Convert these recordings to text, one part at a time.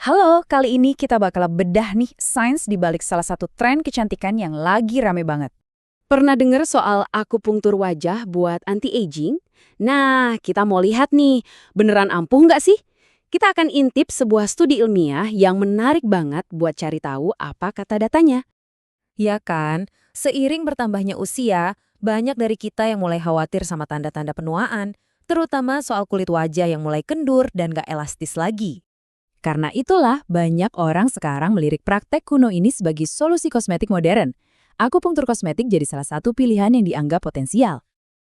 Halo, kali ini kita bakal bedah nih sains di balik salah satu tren kecantikan yang lagi rame banget. Pernah dengar soal akupunktur wajah buat anti-aging? Nah, kita mau lihat nih, beneran ampuh nggak sih? Kita akan intip sebuah studi ilmiah yang menarik banget buat cari tahu apa kata datanya. Ya kan, seiring bertambahnya usia, banyak dari kita yang mulai khawatir sama tanda-tanda penuaan, terutama soal kulit wajah yang mulai kendur dan gak elastis lagi. Karena itulah banyak orang sekarang melirik praktek kuno ini sebagai solusi kosmetik modern. Akupunktur kosmetik jadi salah satu pilihan yang dianggap potensial.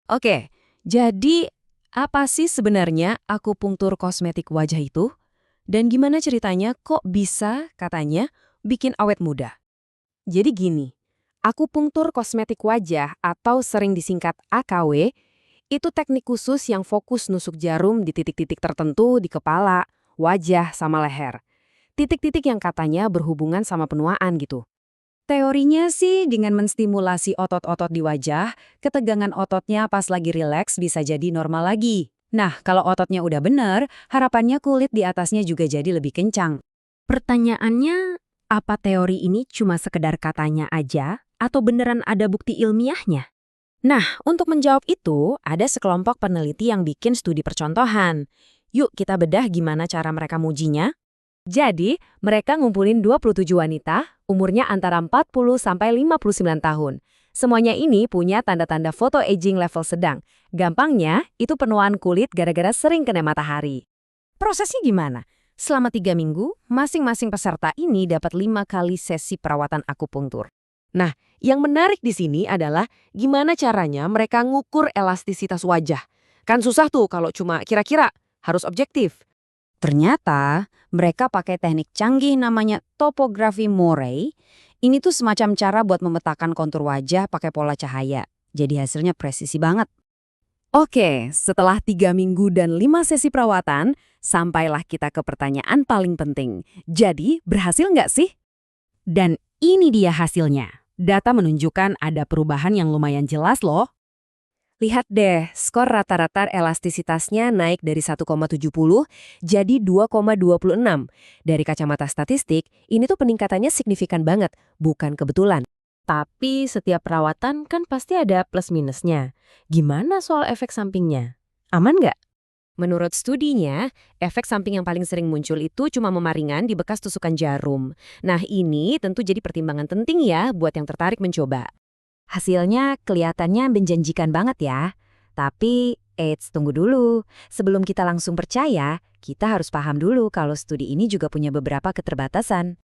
Oke, jadi apa sih sebenarnya akupunktur kosmetik wajah itu? Dan gimana ceritanya kok bisa, katanya, bikin awet muda? Jadi gini, akupunktur kosmetik wajah atau sering disingkat AKW, itu teknik khusus yang fokus nusuk jarum di titik-titik tertentu di kepala, wajah, sama leher. Titik-titik yang katanya berhubungan sama penuaan gitu. Teorinya sih dengan menstimulasi otot-otot di wajah, ketegangan ototnya pas lagi rileks bisa jadi normal lagi. Nah, kalau ototnya udah bener, harapannya kulit di atasnya juga jadi lebih kencang. Pertanyaannya, apa teori ini cuma sekedar katanya aja atau beneran ada bukti ilmiahnya? Nah, untuk menjawab itu, ada sekelompok peneliti yang bikin studi percontohan. Yuk kita bedah gimana cara mereka mujinya. Jadi, mereka ngumpulin 27 wanita, umurnya antara 40 sampai 59 tahun. Semuanya ini punya tanda-tanda foto aging level sedang. Gampangnya, itu penuaan kulit gara-gara sering kena matahari. Prosesnya gimana? Selama 3 minggu, masing-masing peserta ini dapat 5 kali sesi perawatan akupunktur. Nah, yang menarik di sini adalah gimana caranya mereka ngukur elastisitas wajah. Kan susah tuh kalau cuma kira-kira, harus objektif. Ternyata, mereka pakai teknik canggih namanya topografi Morey. Ini tuh semacam cara buat memetakan kontur wajah pakai pola cahaya. Jadi hasilnya presisi banget. Oke, setelah 3 minggu dan 5 sesi perawatan, sampailah kita ke pertanyaan paling penting. Jadi, berhasil nggak sih? Dan ini dia hasilnya. Data menunjukkan ada perubahan yang lumayan jelas loh. Lihat deh, skor rata-rata elastisitasnya naik dari 1,70 jadi 2,26. Dari kacamata statistik, ini tuh peningkatannya signifikan banget, bukan kebetulan. Tapi setiap perawatan kan pasti ada plus minusnya. Gimana soal efek sampingnya? Aman nggak? Menurut studinya, efek samping yang paling sering muncul itu cuma memaringan di bekas tusukan jarum. Nah ini tentu jadi pertimbangan penting ya buat yang tertarik mencoba. Hasilnya kelihatannya menjanjikan banget ya. Tapi, tunggu dulu. Sebelum kita langsung percaya, kita harus paham dulu kalau studi ini juga punya beberapa keterbatasan.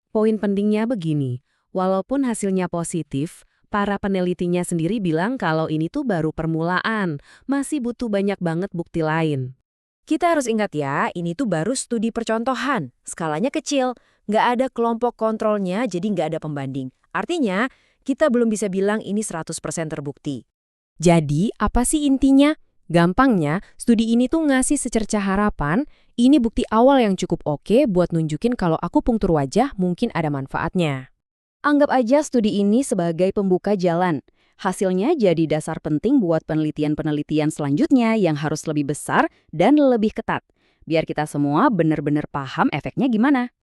Poin pentingnya begini, walaupun hasilnya positif, para penelitinya sendiri bilang kalau ini tuh baru permulaan, masih butuh banyak banget bukti lain. Kita harus ingat ya, ini tuh baru studi percontohan. Skalanya kecil, nggak ada kelompok kontrolnya jadi nggak ada pembanding. Artinya, kita belum bisa bilang ini 100% terbukti. Jadi, apa sih intinya? Gampangnya, studi ini tuh ngasih secerca harapan, ini bukti awal yang cukup oke buat nunjukin kalau akupunktur wajah mungkin ada manfaatnya. Anggap aja studi ini sebagai pembuka jalan. Hasilnya jadi dasar penting buat penelitian-penelitian selanjutnya yang harus lebih besar dan lebih ketat. Biar kita semua benar-benar paham efeknya gimana.